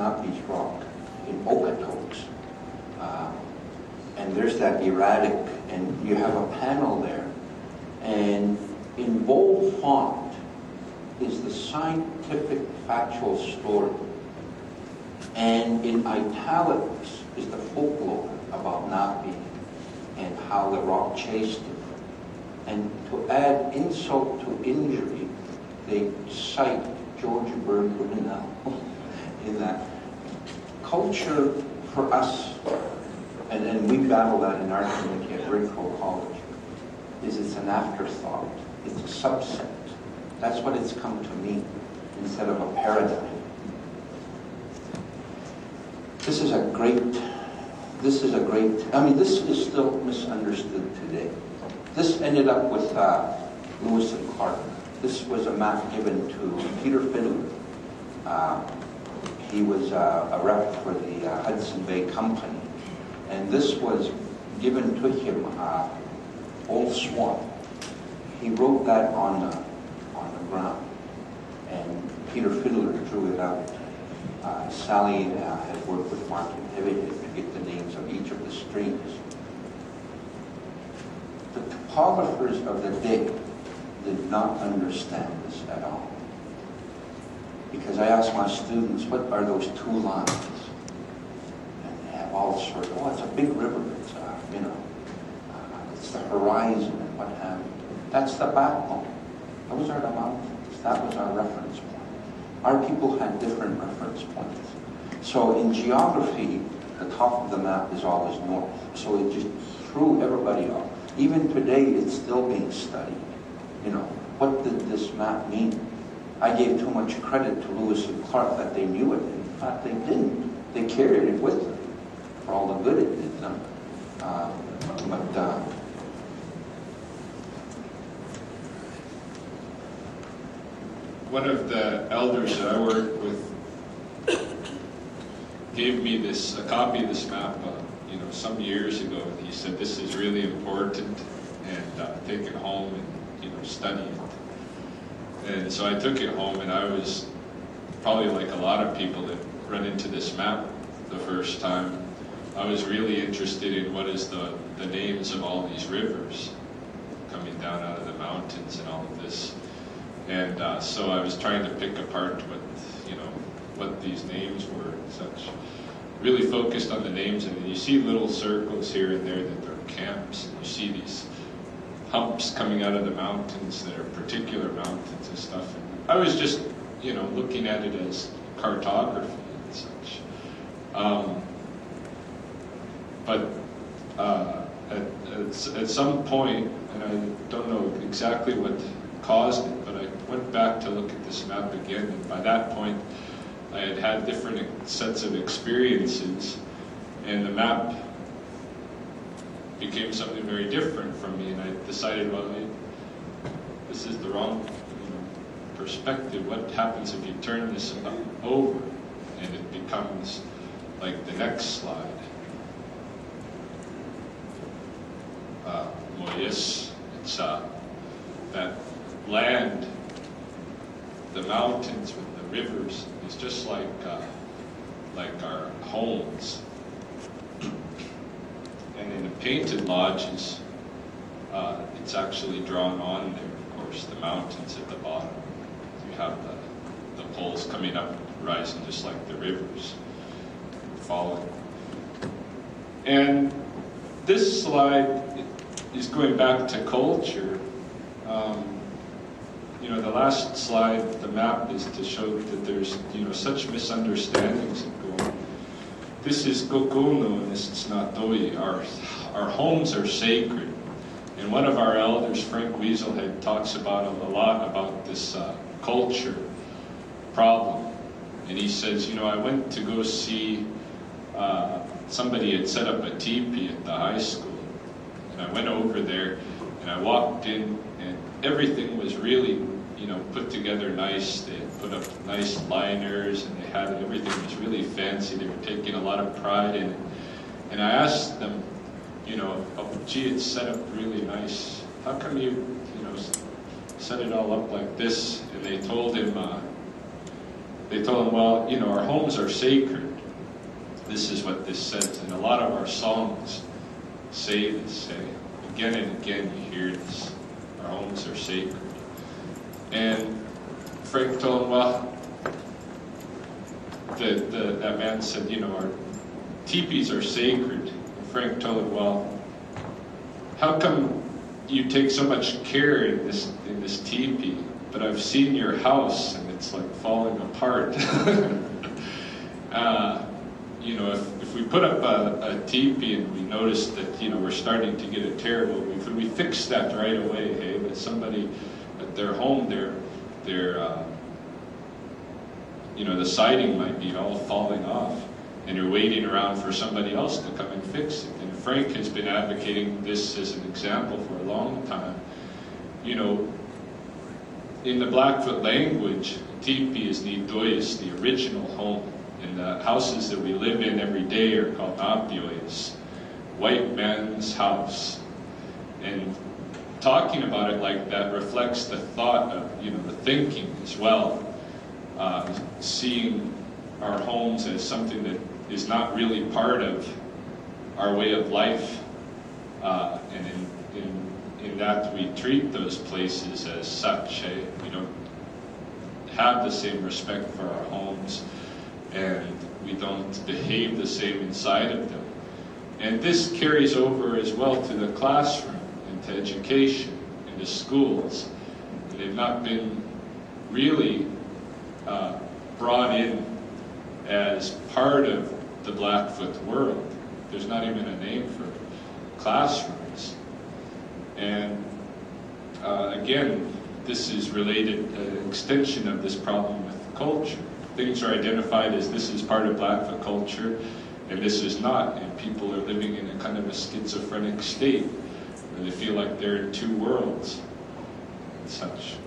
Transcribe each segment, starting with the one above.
Napi's Rock in Okotoks. And there's that erratic, and you have a panel there. And in bold font is the scientific factual story. And in italics is the folklore about Napi and how the rock chased him. And to add insult to injury, they cite George Bird Grinnell in that. Culture for us, and we battle that in our community at Ridco College, is it's an afterthought. It's a subset. That's what it's come to mean instead of a paradigm. This is a great, I mean, this is still misunderstood today. This ended up with Lewis and Clark. This was a map given to Peter Fiddler. He was a rep for the Hudson Bay Company. And this was given to him, Old Swan. He wrote that on the ground. And Peter Fiddler drew it out. Sally had worked with Mark and Pivot to get the names of each of the streams. The topographers of the day did not understand this at all. Because I asked my students, what are those two lines? And they have all sorts of, it's a big river, it's, it's the horizon and what have you. That's the backbone. Those are the mountains. That was our reference point. Our people had different reference points. So in geography, the top of the map is always north. So it just threw everybody off. Even today, it's still being studied. What did this map mean? I gave too much credit to Lewis and Clark that they knew it. In fact, they didn't. They carried it with them for all the good it did them. One of the elders that I worked with gave me a copy of this map, some years ago. And he said, "This is really important, and take it home and study it." And so I took it home, and I was probably like a lot of people that run into this map the first time. I was really interested in what is the names of all these rivers coming down out of the mountains and all of this. And so I was trying to pick apart what these names were and such. Really focused on the names, and you see little circles here and there that are camps, and you see these humps coming out of the mountains that are particular mountains and stuff. And I was just, looking at it as cartography and such. But at some point, and I don't know exactly what caused it, but I went back to look at this map again, and by that point, I had had different sets of experiences, and the map became something very different from me, and I decided, well, this is the wrong perspective. What happens if you turn this over and it becomes like the next slide? Yes, it's that land, the mountains with the rivers, is just like our homes. And in the painted lodges, it's actually drawn on there, of course, the mountains at the bottom. You have the poles coming up, rising just like the rivers, falling. And this slide is going back to culture. The last slide, the map, is to show that there's such misunderstandings that go on. This is Gokuno and this is Natoi. Our homes are sacred. And one of our elders, Frank Weaselhead, talks about a lot about this culture problem. And he says, I went to go see somebody had set up a teepee at the high school. And I went over there and I walked in, and everything was really put together nice. They had put up nice liners, and they had everything was really fancy. They were taking a lot of pride in it. And I asked them, gee, it's set up really nice. How come you set it all up like this? And they told him, they told him, well, you know, our homes are sacred. This is what this says. And a lot of our songs say this. Again and again you hear this. Our homes are sacred. And Frank told him, well, that man said, you know, our teepees are sacred. And Frank told him, well, how come you take so much care in this teepee, but I've seen your house and it's like falling apart. You know, if we put up a teepee and we notice that, you know, we're starting to get a tear, well, we fix that right away, hey? But somebody at their home, their you know, the siding might be all falling off, and you're waiting around for somebody else to come and fix it. And Frank has been advocating this as an example for a long time. You know, in the Blackfoot language, teepee is nidoyas, the original home. And the houses that we live in every day are called napioyas, white man's house. And talking about it like that reflects the thought of, you know, the thinking as well. Seeing our homes as something that is not really part of our way of life, and in that we treat those places as such. We don't have the same respect for our homes, and we don't behave the same inside of them. And this carries over as well to the classroom, and to education, and to schools. And they've not been really brought in as part of the Blackfoot world. There's not even a name for classrooms. And again, this is related, an extension of this problem with culture. Things are identified as this is part of Blackfoot culture, and this is not. And people are living in a kind of a schizophrenic state, where they feel like they're in two worlds and such.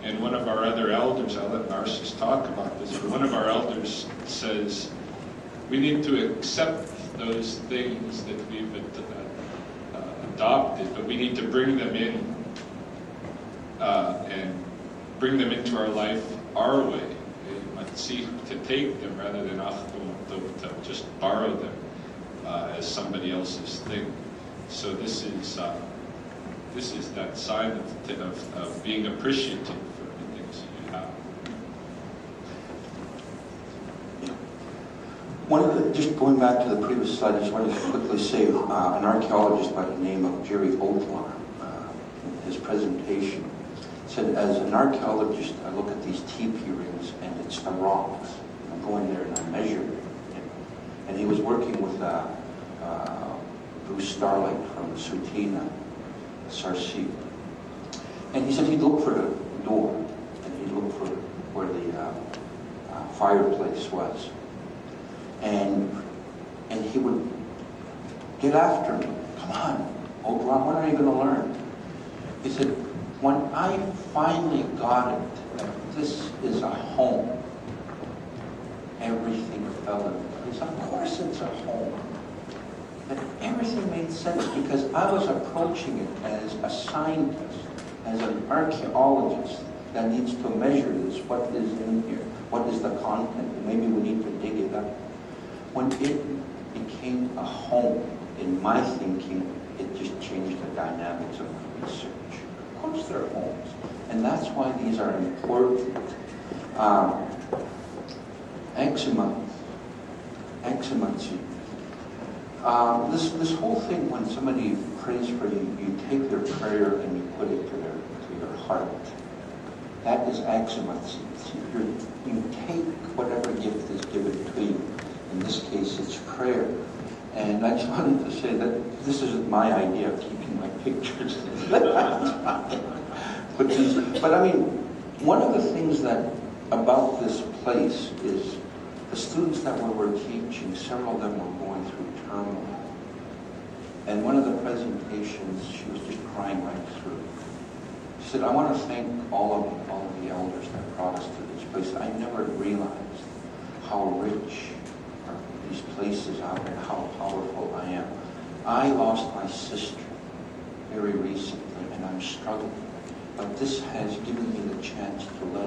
And one of our other elders, I'll let Narcissus talk about this, but one of our elders says, we need to accept those things that we've adopted, but we need to bring them in and bring them into our life our way. See to take them rather than to just borrow them as somebody else's thing. So this is that sign of being appreciative for the things that you have. Just going back to the previous slide, I just wanted to quickly say an archaeologist by the name of Jerry Oatlar, in his presentation, said, as an archaeologist, I look at these teepee rings and it's the rocks. I go in there and I measure it. And he was working with Bruce Starlight from Sutina, Sarsi. And he said he'd look for the door, and he'd look for where the fireplace was. And he would get after me. Come on, old Ron, when are you going to learn? He said, when I finally got it, that this is a home, everything fell into place. Of course it's a home. But everything made sense because I was approaching it as a scientist, as an archaeologist that needs to measure this, what is in here, what is the content, and maybe we need to dig it up. When it became a home, in my thinking, it just changed the dynamics of my research. Of course they're homes, and that's why these are important. Exumancy. This whole thing, when somebody prays for you, you take their prayer and you put it to your heart. That is exumancy. You take whatever gift is given to you. In this case, it's prayer. And I just wanted to say that this is my idea of keeping my pictures. But I mean, one of the things that about this place is the students that we were teaching, several of them were going through turmoil. And one of the presentations, she was just crying right through. She said, I want to thank all of the elders that brought us to this place. I never realized how rich these places are and how powerful I am. I lost my sister very recently, and I'm struggling. But this has given me the chance to learn